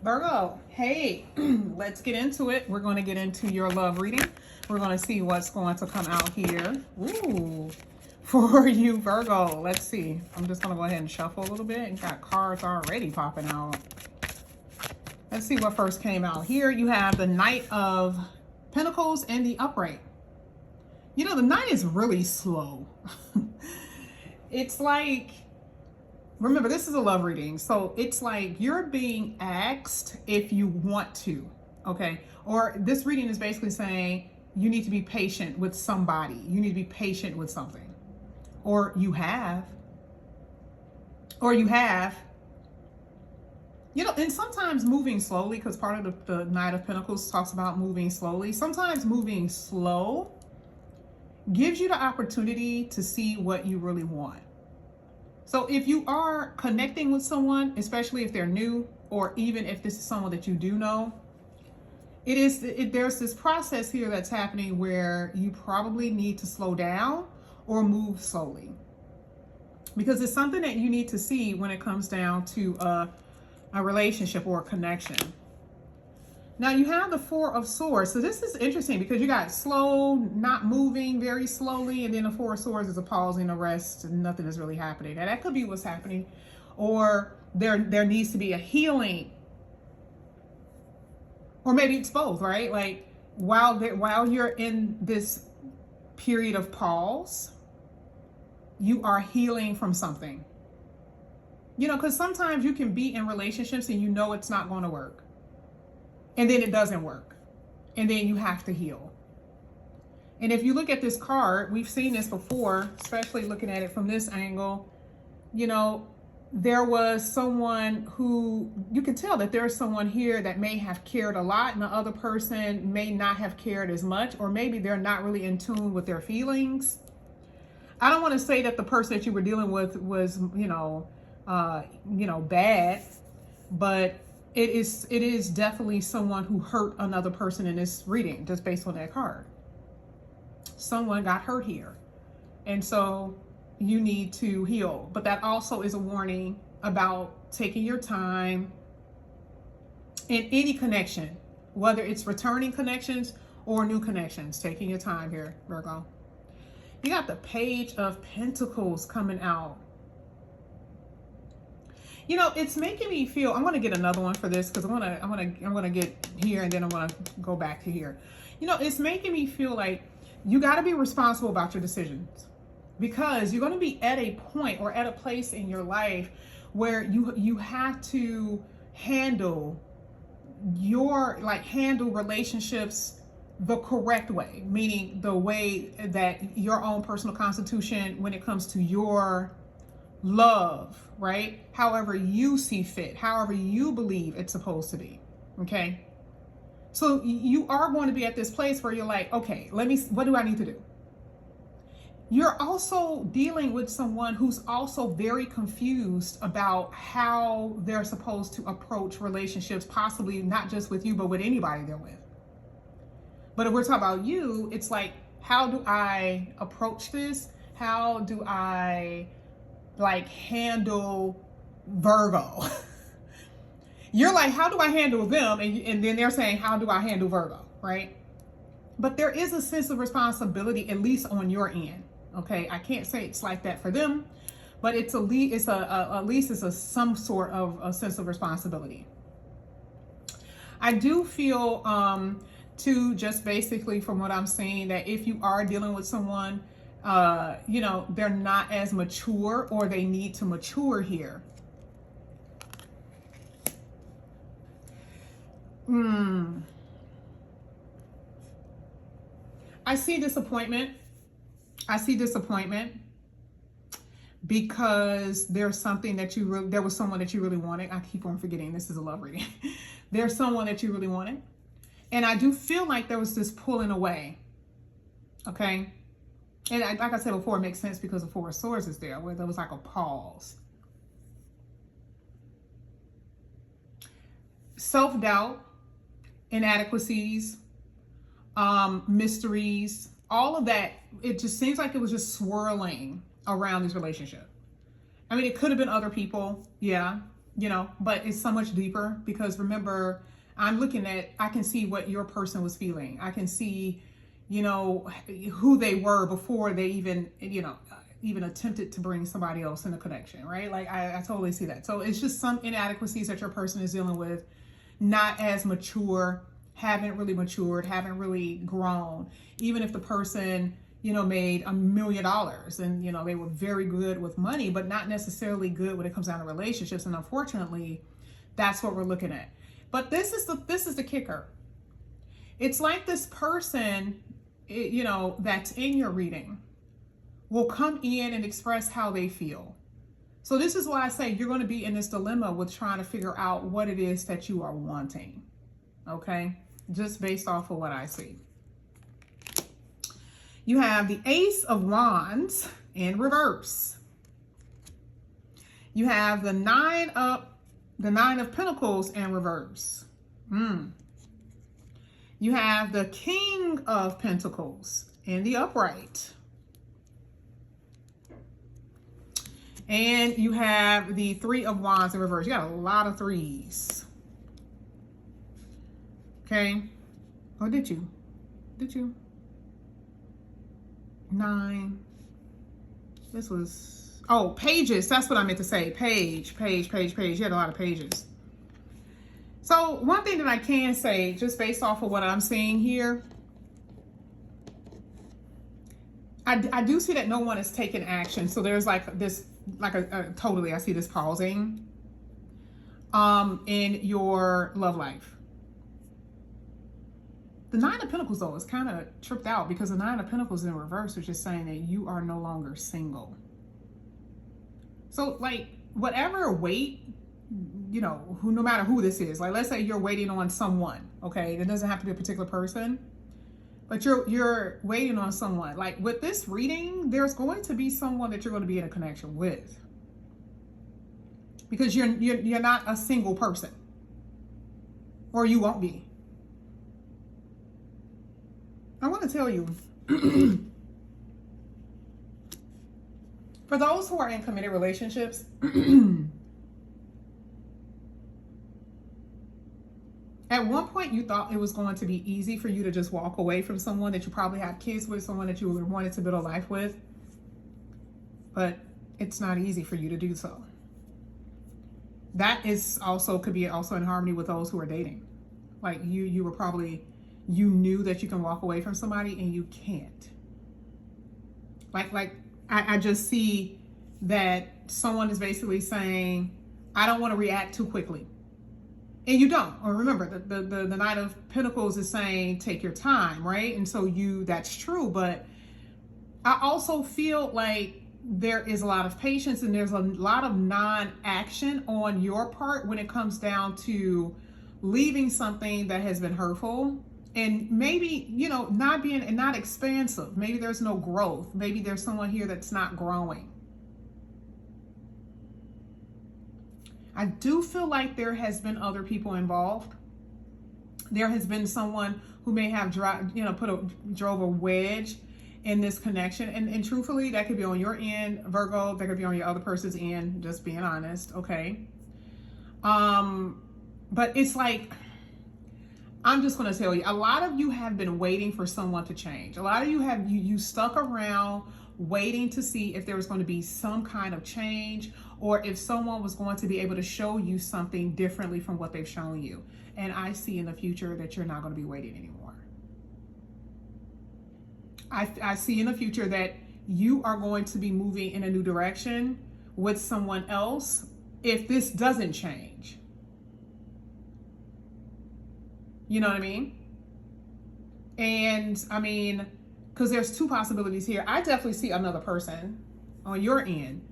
Virgo, hey, let's get into it. We're going to get into your love reading. We're going to see what's going to come out here. Ooh, for you, Virgo. Let's see. I'm just going to go ahead and shuffle a little bit. You got cards already popping out. Let's see what first came out. Here you have the Knight of Pentacles and the Upright. You know, the Knight is really slow. It's like, remember, this is a love reading. So it's like you're being asked if you want to, okay? Or this reading is basically saying you need to be patient with somebody. You need to be patient with something. Or you have. You know, and sometimes moving slowly, because part of the Knight of Pentacles talks about moving slowly. Sometimes moving slow gives you the opportunity to see what you really want. So if you are connecting with someone, especially if they're new, or even if this is someone that you do know, there's this process here that's happening where you probably need to slow down or move slowly. Because it's something that you need to see when it comes down to a relationship or a connection. Now you have the Four of Swords. So this is interesting because you got slow, not moving, very slowly. And then the Four of Swords is a pausing, a rest, and nothing is really happening. Now that could be what's happening. Or there needs to be a healing. Or maybe it's both, right? Like while you're in this period of pause, you are healing from something. You know, because sometimes you can be in relationships and you know it's not going to work. And then it doesn't work. And then you have to heal. And if you look at this card, we've seen this before, especially looking at it from this angle. You know, there was someone who, you can tell that there's someone here that may have cared a lot and the other person may not have cared as much, or maybe they're not really in tune with their feelings. I don't want to say that the person that you were dealing with was, bad, but it is definitely someone who hurt another person in this reading, just based on that card. Someone got hurt here. And so you need to heal. But that also is a warning about taking your time in any connection, whether it's returning connections or new connections, taking your time here, Virgo. You got the Page of Pentacles coming out. You know, it's making me feel, I'm going to get another one for this because I'm going to get here and then I'm going to go back to here. You know, it's making me feel like you got to be responsible about your decisions, because you're going to be at a point or at a place in your life where you have to handle relationships the correct way, meaning the way that your own personal constitution, when it comes to your love, right? However you see fit, however you believe it's supposed to be. Okay. So you are going to be at this place where you're like, okay, what do I need to do? You're also dealing with someone who's also very confused about how they're supposed to approach relationships, possibly not just with you, but with anybody they're with. But if we're talking about you, it's like, how do I approach this? How do I handle Virgo? You're like, how do I handle them? And then they're saying, how do I handle Virgo, right? But there is a sense of responsibility, at least on your end. Okay, I can't say it's like that for them, but at least it's some sort of a sense of responsibility. I do feel too, just basically from what I'm seeing, that if you are dealing with someone, they're not as mature, or they need to mature here. I see disappointment. Because there's something that there was someone that you really wanted. I keep on forgetting this is a love reading. There's someone that you really wanted. And I do feel like there was this pulling away. Okay. And like I said before, it makes sense because the Four of Swords is there, where there was like a pause. Self-doubt, inadequacies, mysteries, all of that. It just seems like it was just swirling around this relationship. I mean, it could have been other people. Yeah. but it's so much deeper because remember, I can see what your person was feeling. I can see, who they were before they even attempted to bring somebody else in a connection, right? Like I totally see that. So it's just some inadequacies that your person is dealing with, not as mature, haven't really matured, haven't really grown. Even if the person, made $1 million and, they were very good with money, but not necessarily good when it comes down to relationships. And unfortunately, that's what we're looking at. But this is the kicker. It's like this person, that's in your reading will come in and express how they feel. So this is why I say you're going to be in this dilemma with trying to figure out what it is that you are wanting. Okay? Just based off of what I see. You have the Ace of Wands in reverse. You have the Nine of Pentacles in reverse. You have the King of Pentacles in the upright. And you have the Three of Wands in reverse. You got a lot of threes. Okay. Oh, did you? Did you? 9. This was, pages. That's what I meant to say. Page. You had a lot of pages. So one thing that I can say, just based off of what I'm seeing here, I do see that no one is taking action. So there's like this, totally, I see this pausing in your love life. The Nine of Pentacles, though, is kind of tripped out because the Nine of Pentacles in reverse is just saying that you are no longer single. So, like, whatever weight, no matter who this is, like, let's say you're waiting on someone, okay? It doesn't have to be a particular person, but you're waiting on someone. Like, with this reading, there's going to be someone that you're going to be in a connection with because you're not a single person, or you won't be. I want to tell you, for those who are in committed relationships, at one point you thought it was going to be easy for you to just walk away from someone that you probably have kids with, someone that you wanted to build a life with, but it's not easy for you to do so. That is also, could be also in harmony with those who are dating. Like you were probably, you knew that you can walk away from somebody and you can't. I just see that someone is basically saying, I don't want to react too quickly. And you don't. Or remember, the Knight of Pentacles is saying, take your time, right? And so that's true. But I also feel like there is a lot of patience and there's a lot of non-action on your part when it comes down to leaving something that has been hurtful. And maybe, not being and not expansive. Maybe there's no growth. Maybe there's someone here that's not growing. I do feel like there has been other people involved. There has been someone who may have drove a wedge in this connection. And truthfully, that could be on your end, Virgo. That could be on your other person's end, just being honest, okay? But it's like, I'm just going to tell you, a lot of you have been waiting for someone to change. A lot of you have, you stuck around waiting to see if there was going to be some kind of change or if someone was going to be able to show you something differently from what they've shown you. And I see in the future that you're not going to be waiting anymore. I see in the future that you are going to be moving in a new direction with someone else if this doesn't change. You know what I mean? And I mean, because there's two possibilities here. I definitely see another person on your end,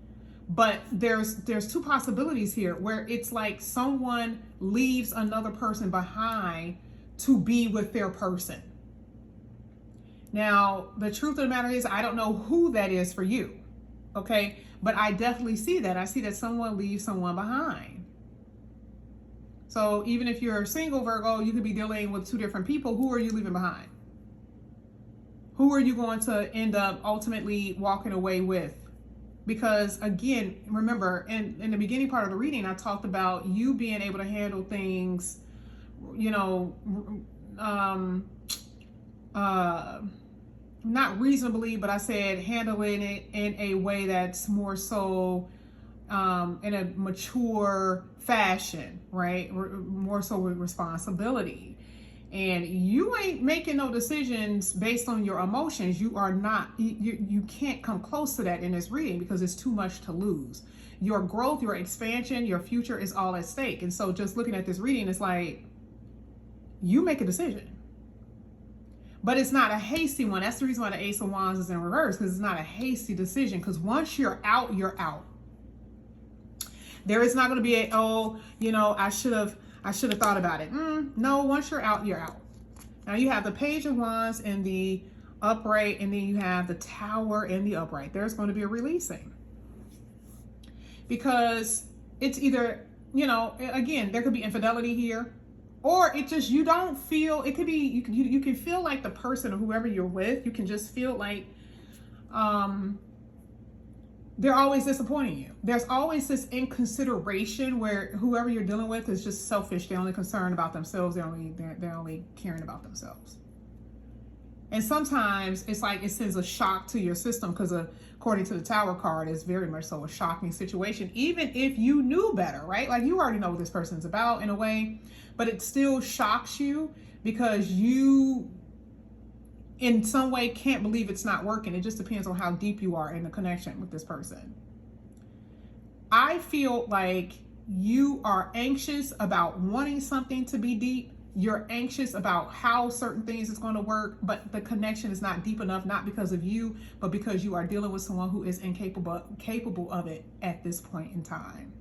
but there's two possibilities here where it's like someone leaves another person behind to be with their person. Now, the truth of the matter is, I don't know who that is for you, okay? But I definitely see that. I see that someone leaves someone behind. So even if you're single, Virgo, you could be dealing with two different people. Who are you leaving behind? Who are you going to end up ultimately walking away with? Because again, remember, in the beginning part of the reading, I talked about you being able to handle things, you know, not reasonably, but I said handling it in a way that's more so in a mature fashion, right? More so with responsibility. And you ain't making no decisions based on your emotions. You are not, you can't come close to that in this reading because it's too much to lose. Your growth, your expansion, your future is all at stake. And so just looking at this reading, it's like, you make a decision. But it's not a hasty one. That's the reason why the Ace of Wands is in reverse, because it's not a hasty decision. Because once you're out, you're out. There is not going to be a, oh, you know, I should have thought about it. No, once you're out, you're out. Now you have the Page of Wands in the upright, and then you have the Tower in the upright. There's going to be a releasing. Because it's either, you know, again, there could be infidelity here. Or it just, you don't feel, it could be, you can feel like the person or whoever you're with, you can just feel like they're always disappointing you. There's always this inconsideration where whoever you're dealing with is just selfish. They're only concerned about themselves. They're only caring about themselves. And sometimes it's like it sends a shock to your system because according to the Tower card, it's very much so a shocking situation, even if you knew better, right? Like you already know what this person's about in a way, but it still shocks you because you in some way can't believe it's not working. It just depends on how deep you are in the connection with this person. I feel like you are anxious about wanting something to be deep. You're anxious about how certain things is going to work, but the connection is not deep enough, not because of you, but because you are dealing with someone who is capable of it at this point in time.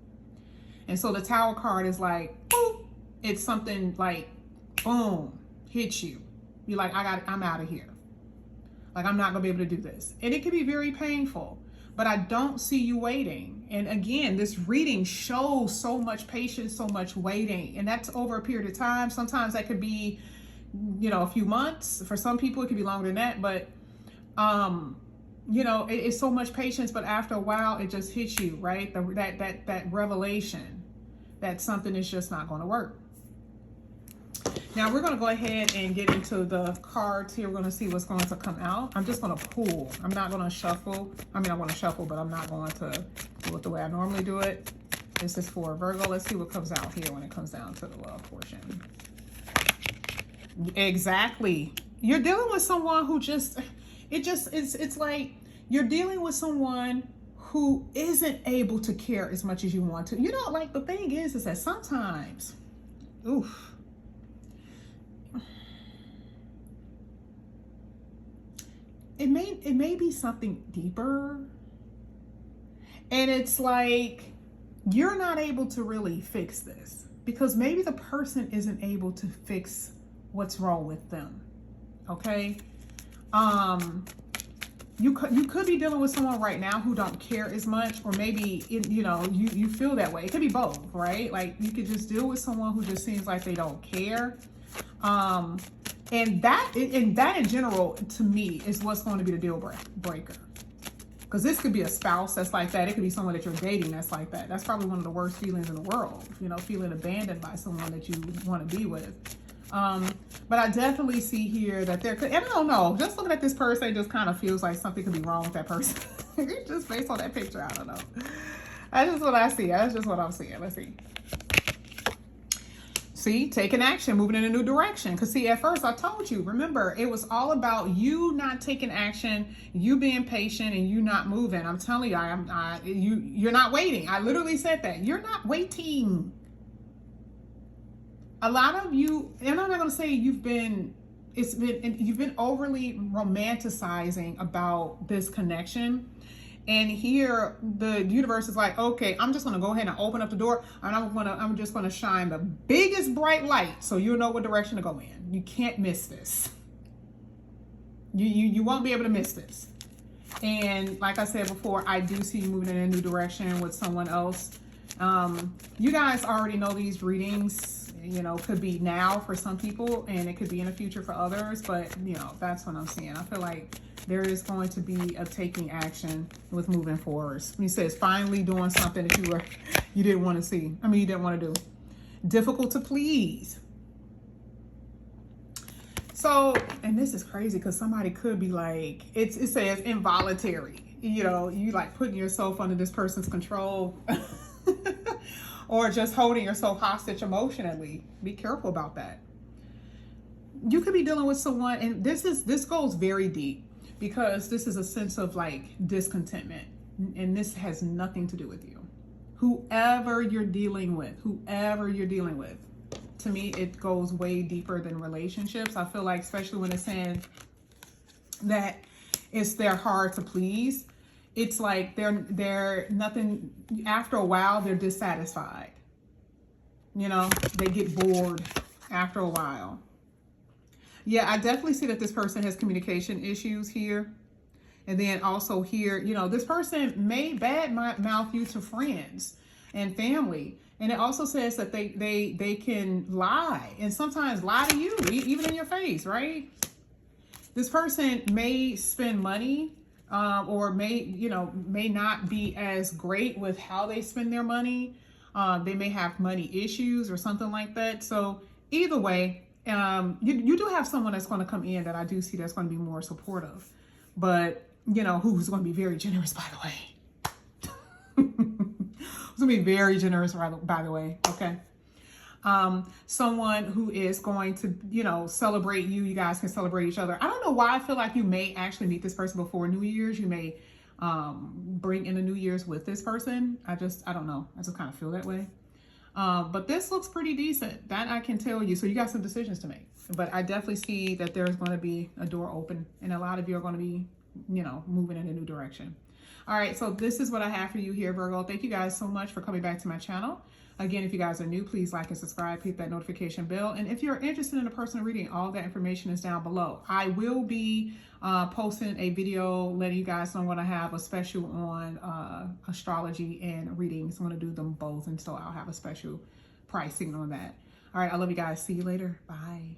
And so the Tower card is like, boop, it's something like, boom, hits you. You're like, I'm out of here. Like, I'm not going to be able to do this. And it can be very painful, but I don't see you waiting. And again, this reading shows so much patience, so much waiting. And that's over a period of time. Sometimes that could be, you know, a few months. For some people, it could be longer than that. But, you know, it's so much patience. But after a while, it just hits you, right? That revelation that something is just not going to work. Now we're going to go ahead and get into the cards here. We're going to see what's going to come out. I'm just going to pull. I'm not going to shuffle. I mean, I want to shuffle, but I'm not going to do it the way I normally do it. This is for Virgo. Let's see what comes out here when it comes down to the love portion. Exactly. You're dealing with someone who just, it's like you're dealing with someone who isn't able to care as much as you want to. You know, like the thing is that sometimes, oof. It may be something deeper, and it's like you're not able to really fix this because maybe the person isn't able to fix what's wrong with them. Okay, you could be dealing with someone right now who don't care as much, or maybe you feel that way. It could be both, right? Like you could just deal with someone who just seems like they don't care. And that in general, to me, is what's going to be the deal breaker. Because this could be a spouse that's like that. It could be someone that you're dating that's like that. That's probably one of the worst feelings in the world, you know, feeling abandoned by someone that you want to be with. But I definitely see here that there could, and I don't know, just looking at this person, it just kind of feels like something could be wrong with that person. Just based on that picture, I don't know. That's just what I see. That's just what I'm seeing. Let's see. See, taking action, moving in a new direction. Because see, at first I told you, remember, it was all about you not taking action, you being patient, and you not moving. I'm telling you, you're not waiting. I literally said that. You're not waiting. A lot of you, and I'm not going to say you've been overly romanticizing about this connection. And here the universe is like, okay, I'm just going to go ahead and open up the door, and I'm just going to shine the biggest bright light so you'll know what direction to go in. You can't miss this. You won't be able to miss this. And like I said before, I do see you moving in a new direction with someone else. You guys already know these readings, you know, could be now for some people and it could be in the future for others, but you know, that's what I'm seeing. I feel like there is going to be a taking action with moving forwards. He says finally doing something that you didn't want to see. I mean, you didn't want to do. Difficult to please. So, and this is crazy because somebody could be like, it says involuntary. You know, you like putting yourself under this person's control or just holding yourself hostage emotionally. Be careful about that. You could be dealing with someone, and this goes very deep because this is a sense of like discontentment, and this has nothing to do with you. Whoever you're dealing with, to me, it goes way deeper than relationships. I feel like, especially when it's saying that they're hard to please, it's like they're nothing. After a while, they're dissatisfied. You know, they get bored after a while. Yeah, I definitely see that this person has communication issues here. And then also here, you know, this person may badmouth you to friends and family. And it also says that they can lie, and sometimes lie to you, even in your face, right? This person may spend money or may not be as great with how they spend their money. They may have money issues or something like that. So either way, you do have someone that's going to come in that I do see that's going to be more supportive, but you know, who's going to be very generous, by the way. Who's going to be very generous, by the way. Okay. Someone who is going to, you know, celebrate you. You guys can celebrate each other. I don't know why I feel like you may actually meet this person before New Year's. You may bring in the New Year's with this person. I don't know. I just kind of feel that way. But this looks pretty decent. That I can tell you. So you got some decisions to make. But I definitely see that there's going to be a door open, and a lot of you are going to be, you know, moving in a new direction. All right, so this is what I have for you here, Virgo. Thank you guys so much for coming back to my channel. Again, if you guys are new, please like and subscribe, hit that notification bell. And if you're interested in a personal reading, all that information is down below. I will be posting a video letting you guys know when I have a special on astrology and readings. I'm going to do them both, and so I'll have a special pricing on that. All right, I love you guys. See you later. Bye.